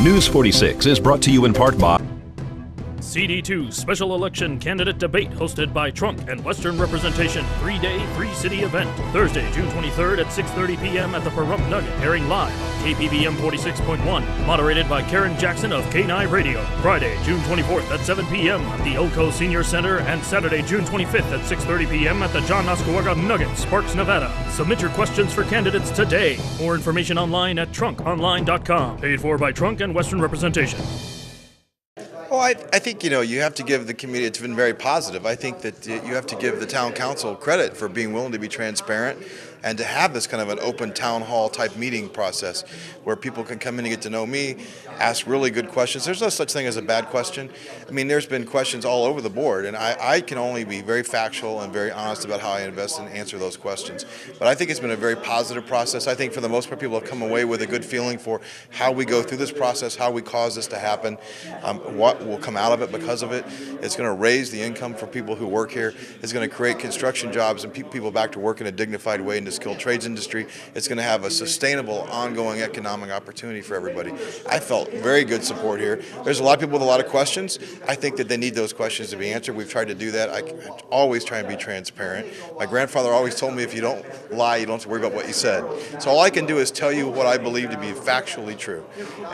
News 46 is brought to you in part by CD2 Special Election Candidate Debate hosted by Trunk and Western Representation 3-day, 3-city event. Thursday, June 23rd at 6:30 p.m. at the Pahrump Nugget, airing live on KPVM 46.1, moderated by Karen Jackson of K9 Radio. Friday, June 24th at 7 p.m. at the Elko Senior Center, and Saturday, June 25th at 6:30 p.m. at the John Oscowaga Nugget, Sparks, Nevada. Submit your questions for candidates today. More information online at trunkonline.com. Paid for by Trunk and Western Representation. Well, I think, you have to give the community, it's been very positive. I think that you have to give the town council credit for being willing to be transparent and to have this kind of an open town hall type meeting process where people can come in and get to know me, ask really good questions. There's no such thing as a bad question. I mean, there's been questions all over the board, and I can only be very factual and very honest about how I invest and answer those questions. But I think it's been a very positive process. I think for the most part, people have come away with a good feeling for how we go through this process, how we cause this to happen, what will come out of it because of it. It's going to raise the income for people who work here. It's going to create construction jobs and people back to work in a dignified way in the skilled trades industry. It's going to have a sustainable, ongoing economic opportunity for everybody. I felt very good support here. There's a lot of people with a lot of questions. I think that they need those questions to be answered. We've tried to do that. I always try and be transparent. My grandfather always told me if you don't lie, you don't have to worry about what you said. So all I can do is tell you what I believe to be factually true.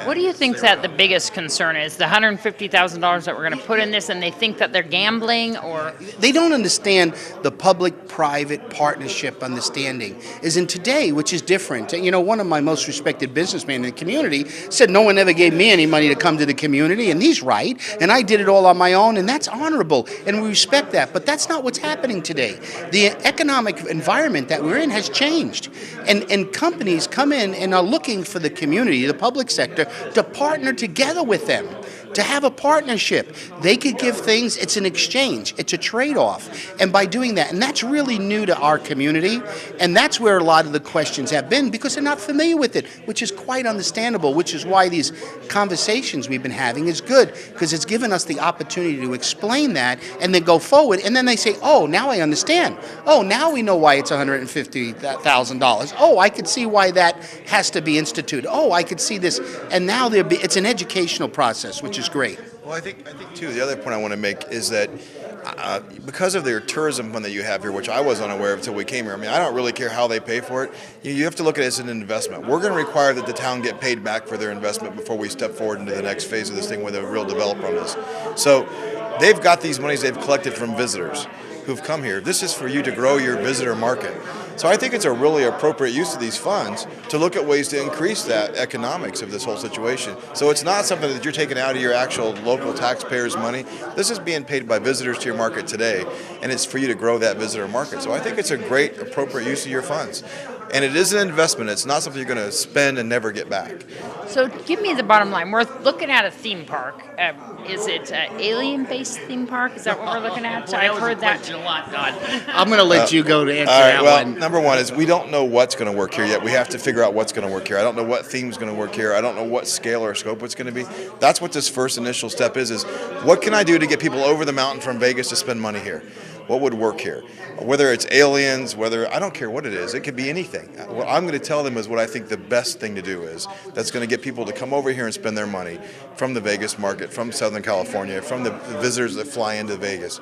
What do you think that the biggest concern is? The $150,000 that we're going to put in this, and they think that they're gambling, or? They don't understand the public-private partnership understanding is in today, which is different. One of my most respected businessmen in the community said no one ever gave me any money to come to the community, and he's right, and I did it all on my own, and that's honorable, and we respect that, but that's not what's happening today. The economic environment that we're in has changed, and companies come in and are looking for the community, the public sector, to partner together with them, to have a partnership. They could give things, it's an exchange, it's a trade-off. And by doing that, and that's really new to our community, and that's where a lot of the questions have been because they're not familiar with it, which is quite understandable, which is why these conversations we've been having is good, because it's given us the opportunity to explain that and then go forward, and then they say, oh, now I understand. Oh, now we know why it's $150,000. Oh, I could see why that has to be instituted. Oh, I could see this. And now it's an educational process, which is great. Well, I think too, the other point I want to make is that because of their tourism fund that you have here, which I was unaware of until we came here, I mean, I don't really care how they pay for it. You have to look at it as an investment. We're going to require that the town get paid back for their investment before we step forward into the next phase of this thing with a real developer on this. So they've got these monies they've collected from visitors who've come here. This is for you to grow your visitor market. So I think it's a really appropriate use of these funds to look at ways to increase that economics of this whole situation. So it's not something that you're taking out of your actual local taxpayers' money. This is being paid by visitors to your market today, and it's for you to grow that visitor market. So I think it's a great, appropriate use of your funds. And it is an investment. It's not something you're going to spend and never get back. So give me the bottom line. We're looking at a theme park. Is it an alien-based theme park? Is that what we're looking at? I've heard that. I'm going to let you go to answer that one. Number one is we don't know what's going to work here yet. We have to figure out what's going to work here. I don't know what theme's going to work here. I don't know what scale or scope it's going to be. That's what this first initial step is what can I do to get people over the mountain from Vegas to spend money here? What would work here? Whether it's aliens, I don't care what it is. It could be anything. What I'm going to tell them is what I think the best thing to do is. That's going to get people to come over here and spend their money from the Vegas market, from Southern California, from the visitors that fly into Vegas.